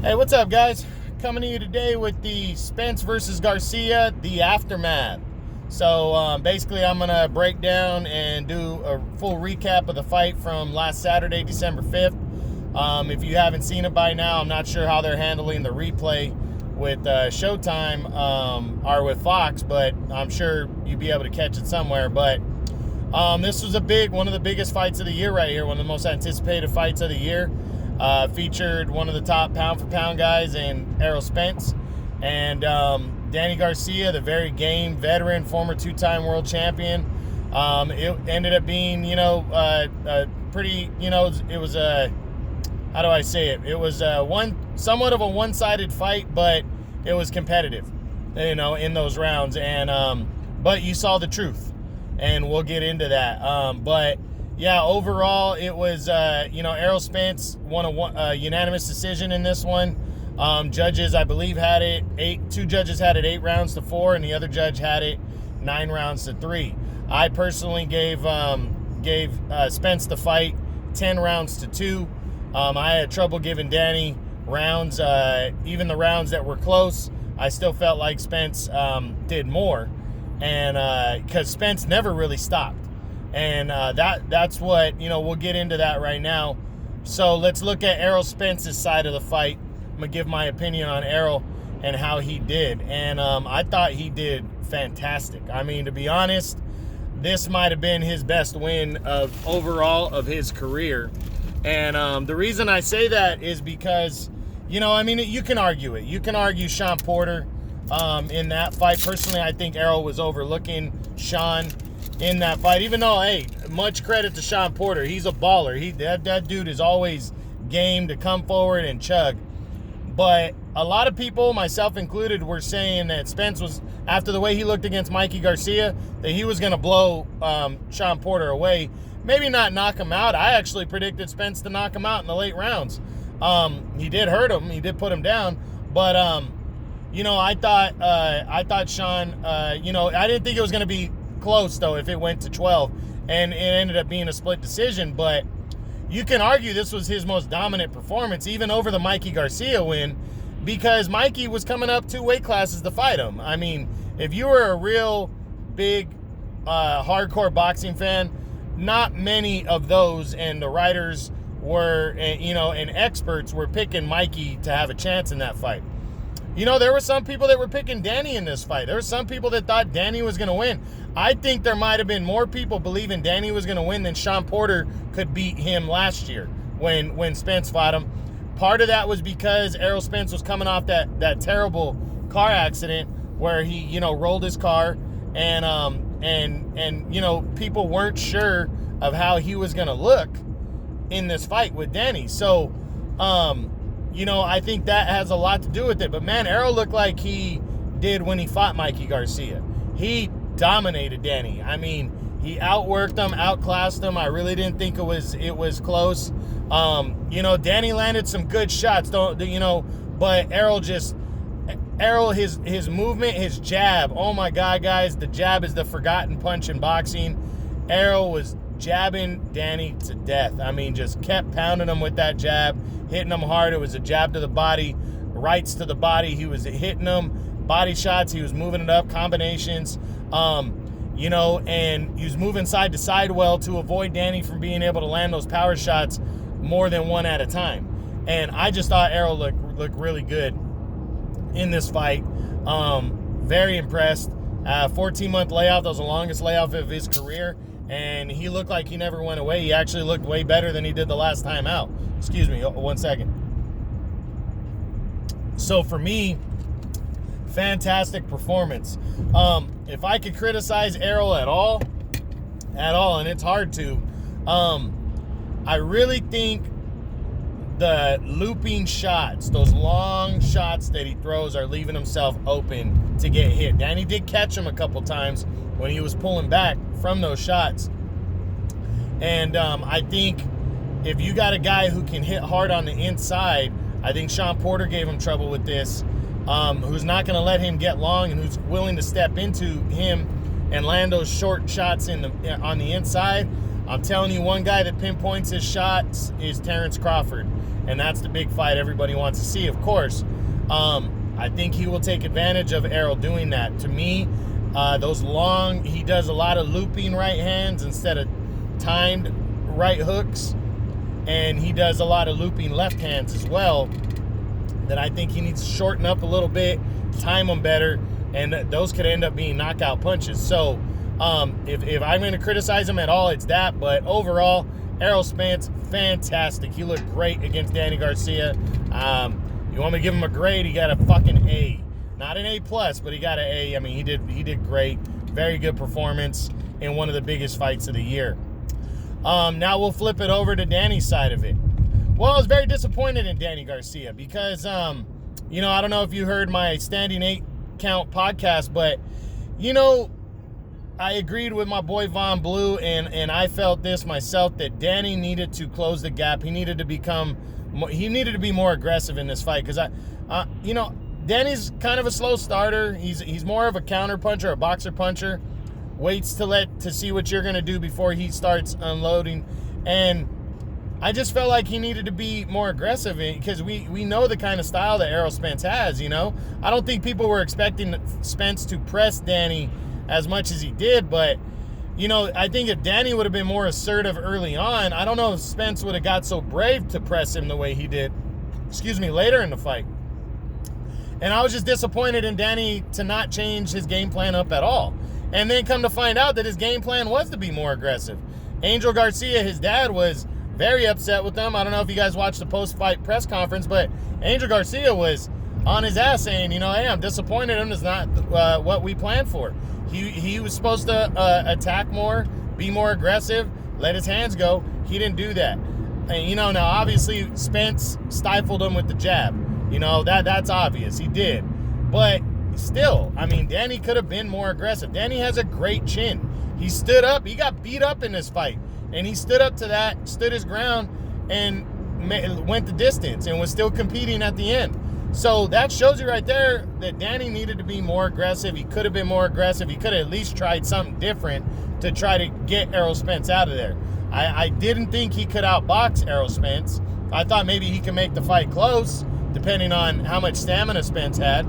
Hey, what's up, guys? Coming to you today with the Spence versus Garcia, the aftermath. So basically, I'm going to break down and do a full recap of the fight from last Saturday, December 5th. If you haven't seen it by now, I'm not sure how they're handling the replay with Showtime or with Fox, but I'm sure you'll be able to catch it somewhere. But this was one of the biggest fights of the year right here, one of the most anticipated fights of the year. Featured one of the top pound-for-pound guys in Errol Spence and Danny Garcia, the very game veteran, former two-time world champion. It ended up being, pretty, it was a, how do I say it? It was somewhat of a one-sided fight, but it was competitive, in those rounds. And but you saw the truth, and we'll get into that. But yeah, overall, it was, Errol Spence won a unanimous decision in this one. Judges, I believe, had it two judges had it 8 rounds to 4, and the other judge had it 9 rounds to 3. I personally gave Spence the fight 10 rounds to 2. I had trouble giving Danny rounds, even the rounds that were close. I still felt like Spence did more, and because Spence never really stopped. And that's what, we'll get into that right now. So let's look at Errol Spence's side of the fight. I'm going to give my opinion on Errol and how he did. And I thought he did fantastic. I mean, to be honest, this might have been his best win overall of his career. And the reason I say that is because, you can argue it. You can argue Sean Porter in that fight. Personally, I think Errol was overlooking Sean in that fight, even though, hey, much credit to Sean Porter. He's a baller. That dude is always game to come forward and chug. But a lot of people, myself included, were saying that Spence was, after the way he looked against Mikey Garcia, that he was going to blow Sean Porter away. Maybe not knock him out. I actually predicted Spence to knock him out in the late rounds. He did hurt him. He did put him down. But, I thought Sean, I didn't think it was going to be close, though, if it went to 12, and it ended up being a split decision. But you can argue this was his most dominant performance, even over the Mikey Garcia win, because Mikey was coming up 2 weight classes to fight him. I mean, if you were a real big hardcore boxing fan, not many of those, and the writers were, and experts were picking Mikey to have a chance in that fight. There were some people that were picking Danny in this fight. There were some people that thought Danny was going to win. I think there might have been more people believing Danny was going to win than Sean Porter could beat him last year when Spence fought him. Part of that was because Errol Spence was coming off that terrible car accident where he, rolled his car, and people weren't sure of how he was going to look in this fight with Danny. So, I think that has a lot to do with it. But, man, Errol looked like he did when he fought Mikey Garcia. He dominated Danny. I mean, he outworked him, outclassed him. I really didn't think it was close. Danny landed some good shots, but Errol his movement, his jab. Oh, my God, guys, the jab is the forgotten punch in boxing. Errol was jabbing Danny to death. I mean, just kept pounding him with that jab, hitting him hard. It was a jab to the body, rights to the body. He was hitting them, body shots. He was moving it up, combinations, and he was moving side to side well to avoid Danny from being able to land those power shots more than one at a time. And I just thought Errol looked really good in this fight. Very impressed. 14-month layoff. That was the longest layoff of his career. And he looked like he never went away. He actually looked way better than he did the last time out. Excuse me, 1 second. So for me, fantastic performance. If I could criticize Errol at all, and it's hard to, I really think the looping shots, those long shots that he throws, are leaving himself open to get hit. Danny did catch him a couple times when he was pulling back from those shots. And I think if you got a guy who can hit hard on the inside, I think Sean Porter gave him trouble with this, who's not going to let him get long and who's willing to step into him and land those short shots on the inside. I'm telling you, one guy that pinpoints his shots is Terrence Crawford. and that's the big fight everybody wants to see, of course. I think he will take advantage of Errol doing that. To me, he does a lot of looping right hands instead of timed right hooks, and he does a lot of looping left hands as well that I think he needs to shorten up a little bit, time them better, and those could end up being knockout punches. So if I'm going to criticize him at all, it's that. But overall, Errol Spence, fantastic. He looked great against Danny Garcia. You want me to give him a grade? He got a fucking A. Not an A+, but he got an A. I mean, he did great. Very good performance in one of the biggest fights of the year. Now we'll flip it over to Danny's side of it. Well, I was very disappointed in Danny Garcia because, I don't know if you heard my Standing 8 Count podcast, but, I agreed with my boy Von Blue, and I felt this myself, that Danny needed to close the gap. He needed to be more aggressive in this fight because, Danny's kind of a slow starter. He's more of a counter puncher, a boxer puncher. Waits to see what you're going to do before he starts unloading. And I just felt like he needed to be more aggressive because we know the kind of style that Errol Spence has, I don't think people were expecting Spence to press Danny as much as he did, but, I think if Danny would have been more assertive early on, I don't know if Spence would have got so brave to press him the way he did, later in the fight. And I was just disappointed in Danny to not change his game plan up at all. And then come to find out that his game plan was to be more aggressive. Angel Garcia, his dad, was very upset with them. I don't know if you guys watched the post-fight press conference, but Angel Garcia was on his ass saying, hey, I'm disappointed in him. It's not what we planned for. He was supposed to attack more, be more aggressive, let his hands go. He didn't do that. And, now obviously Spence stifled him with the jab. That's obvious. He did. But still, Danny could have been more aggressive. Danny has a great chin. He stood up. He got beat up in this fight. And he stood up to that, stood his ground, and went the distance and was still competing at the end. So that shows you right there that Danny needed to be more aggressive. He could have been more aggressive. He could have at least tried something different to try to get Errol Spence out of there. I didn't think he could outbox Errol Spence. I thought maybe he could make the fight close, depending on how much stamina Spence had.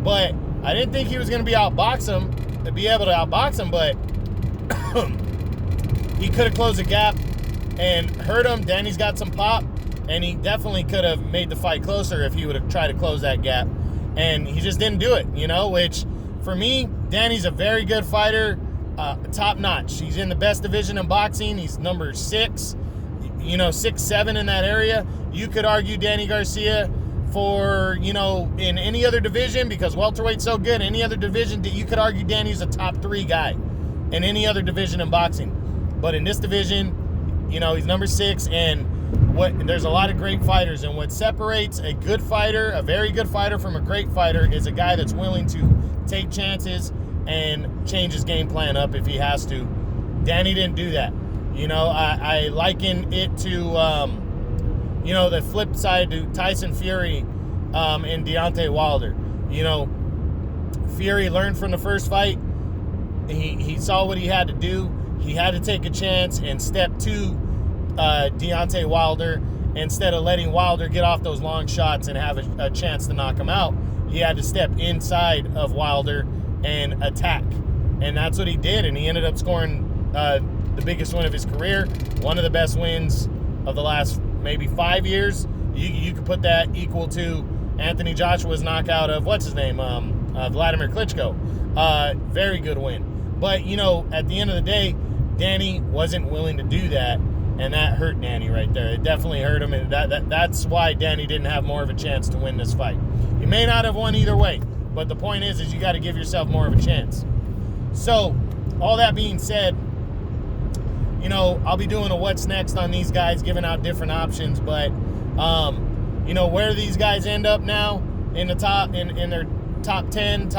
But I didn't think he was going to be able to outbox him, but he could have closed the gap and hurt him. Danny's got some pop, and he definitely could have made the fight closer if he would have tried to close that gap. And he just didn't do it, which for me, Danny's a very good fighter, top notch. He's in the best division in boxing. He's number 6, 6'7" in that area. You could argue Danny Garcia for, in any other division, because welterweight's so good, any other division, you could argue Danny's a top 3 guy in any other division in boxing. But in this division, he's number 6, and there's a lot of great fighters, and what separates a good fighter, a very good fighter, from a great fighter is a guy that's willing to take chances and change his game plan up if he has to. Danny didn't do that. I liken it to, the flip side to Tyson Fury and Deontay Wilder. Fury learned from the first fight. He saw what he had to do. He had to take a chance and step to Deontay Wilder instead of letting Wilder get off those long shots and have a chance to knock him out. He had to step inside of Wilder and attack. And that's what he did, and he ended up scoring the biggest win of his career, one of the best wins of the last maybe 5 years. You could put that equal to Anthony Joshua's knockout of, Vladimir Klitschko. Very good win. But, at the end of the day, Danny wasn't willing to do that, and that hurt Danny right there. It definitely hurt him, and that's why Danny didn't have more of a chance to win this fight. He may not have won either way, but the point is you got to give yourself more of a chance. So, all that being said, I'll be doing a what's next on these guys, giving out different options, but, where these guys end up now in the top, in their top 10,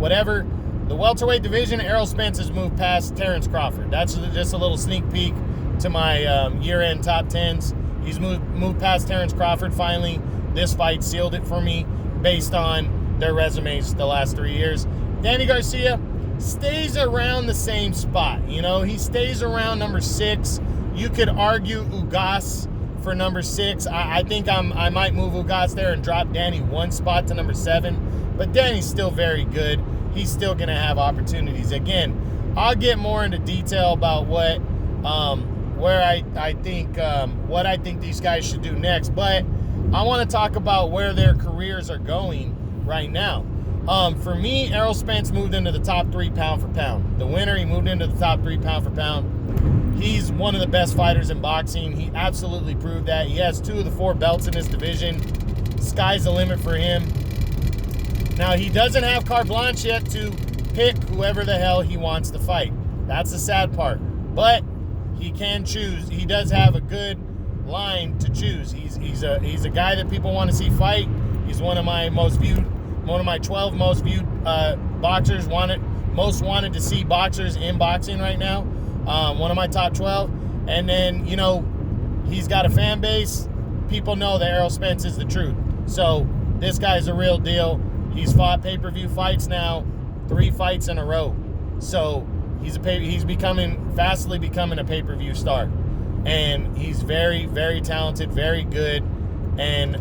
whatever. The welterweight division, Errol Spence has moved past Terrence Crawford. That's just a little sneak peek to my year-end top 10s. He's moved past Terrence Crawford finally. This fight sealed it for me based on their resumes the last 3 years. Danny Garcia stays around the same spot. He stays around number 6. You could argue Ugas for number 6. I think I might move Ugas there and drop Danny 1 spot to number 7. But Danny's still very good. He's still going to have opportunities. Again, I'll get more into detail about what I think these guys should do next. But I want to talk about where their careers are going right now. For me, Errol Spence moved into the top 3 pound for pound. The winner, he moved into the top 3 pound for pound. He's one of the best fighters in boxing. He absolutely proved that. He has 2 of the 4 belts in this division. Sky's the limit for him. Now, he doesn't have carte blanche yet to pick whoever the hell he wants to fight. That's the sad part. But he can choose. He does have a good line to choose. He's a guy that people want to see fight. He's one of my 12 most viewed boxers, most wanted to see boxers in boxing right now. One of my top 12. And then, he's got a fan base. People know that Errol Spence is the truth. So this guy's a real deal. He's fought pay-per-view fights now, 3 fights in a row. So he's fastly becoming a pay-per-view star. And he's very, very talented, very good. And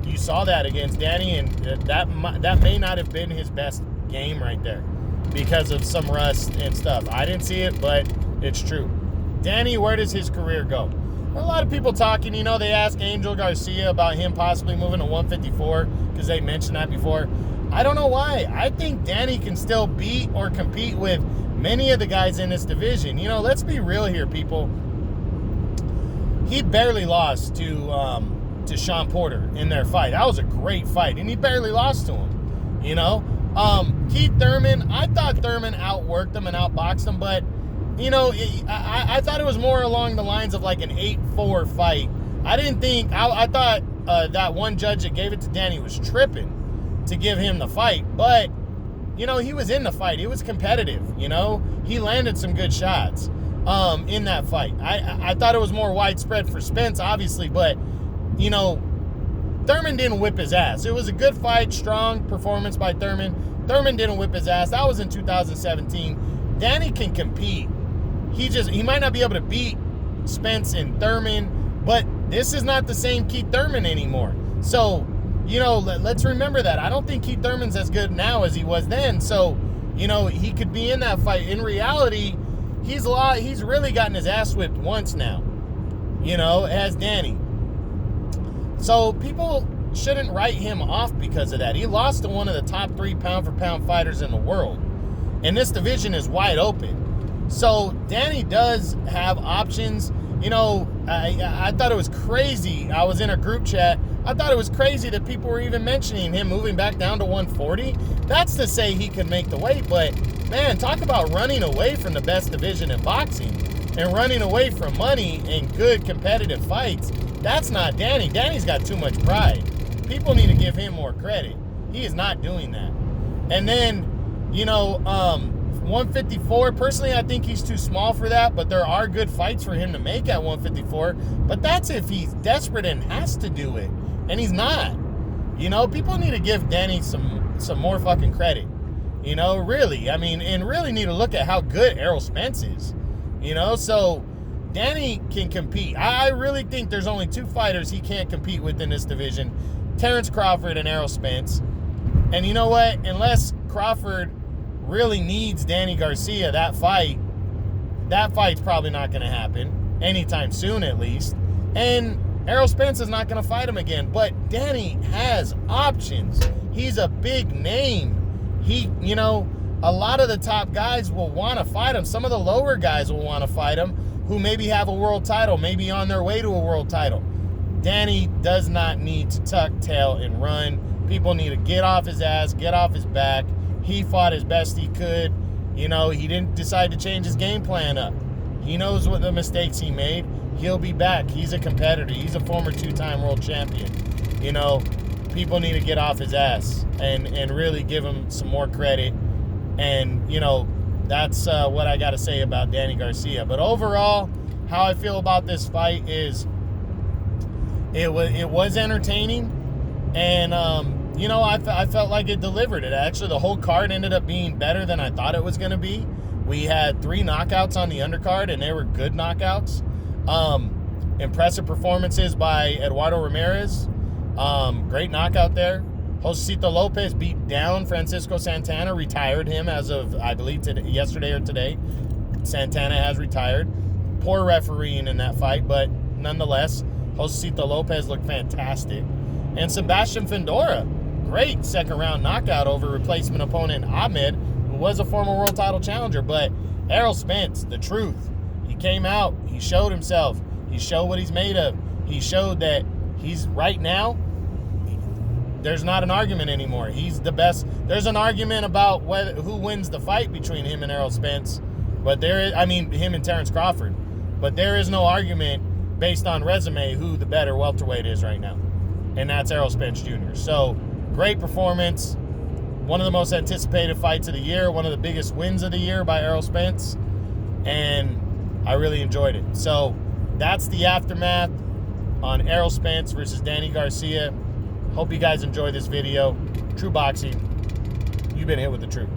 you saw that against Danny, and that may not have been his best game right there because of some rust and stuff. I didn't see it, but it's true. Danny, where does his career go? A lot of people talking, they asked Angel Garcia about him possibly moving to 154 because they mentioned that before. I don't know why. I think Danny can still beat or compete with many of the guys in this division. Let's be real here, people. He barely lost to Sean Porter in their fight. That was a great fight, and he barely lost to him. Keith Thurman, I thought Thurman outworked him and outboxed him, but I thought it was more along the lines of like an 8-4 fight. I thought that one judge that gave it to Danny was tripping to give him the fight, but he was in the fight. It was competitive. He landed some good shots in that fight. I thought it was more widespread for Spence, obviously, but Thurman didn't whip his ass. It was a good fight, strong performance by Thurman. Thurman didn't whip his ass. That was in 2017. Danny can compete. He might not be able to beat Spence and Thurman, but this is not the same Keith Thurman anymore. So, let's remember that. I don't think Keith Thurman's as good now as he was then. So, he could be in that fight. In reality, he's really gotten his ass whipped once now, as Danny. So people shouldn't write him off because of that. He lost to one of the top 3 pound-for-pound fighters in the world. And this division is wide open. So Danny does have options. I thought it was crazy. I was in a group chat. I thought it was crazy that people were even mentioning him moving back down to 140. That's to say he could make the weight. But, man, talk about running away from the best division in boxing and running away from money and good competitive fights. That's not Danny. Danny's got too much pride. People need to give him more credit. He is not doing that. And then, 154, personally, I think he's too small for that, but there are good fights for him to make at 154. But that's if he's desperate and has to do it. And he's not. People need to give Danny some more fucking credit. Really. And really need to look at how good Errol Spence is. So Danny can compete. I really think there's only 2 fighters he can't compete with in this division. Terrence Crawford and Errol Spence. And you know what? Unless Crawford really needs Danny Garcia, that fight's probably not going to happen anytime soon, at least. And Errol Spence is not going to fight him again. But Danny has options. He's a big name. A lot of the top guys will want to fight him. Some of the lower guys will want to fight him who maybe have a world title, maybe on their way to a world title. Danny does not need to tuck tail and run. People need to get off his ass, get off his back. He fought as best he could. He didn't decide to change his game plan up. He knows what the mistakes he made. He'll be back. He's a competitor. He's a former 2-time world champion. People need to get off his ass and really give him some more credit. And, that's what I got to say about Danny Garcia. But overall, how I feel about this fight is it was entertaining. And, I felt like it delivered it. Actually, the whole card ended up being better than I thought it was going to be. We had 3 knockouts on the undercard, and they were good knockouts. Impressive performances by Eduardo Ramirez. Great knockout there. Josecito Lopez beat down Francisco Santana, retired him as of, I believe, yesterday or today. Santana has retired. Poor refereeing in that fight, but nonetheless, Josecito Lopez looked fantastic. And Sebastian Fundora, great second-round knockout over replacement opponent Ahmed, who was a former world title challenger. But Errol Spence, the truth. He came out. He showed himself. He showed what he's made of. He showed that he's, right now, there's not an argument anymore. He's the best. There's an argument about who wins the fight between him and Errol Spence. But him and Terrence Crawford. But there is no argument based on resume who the better welterweight is right now. And that's Errol Spence Jr. So, great performance. One of the most anticipated fights of the year. One of the biggest wins of the year by Errol Spence. And I really enjoyed it. So, that's the aftermath on Errol Spence versus Danny Garcia. Hope you guys enjoyed this video. True Boxing, you've been hit with the truth.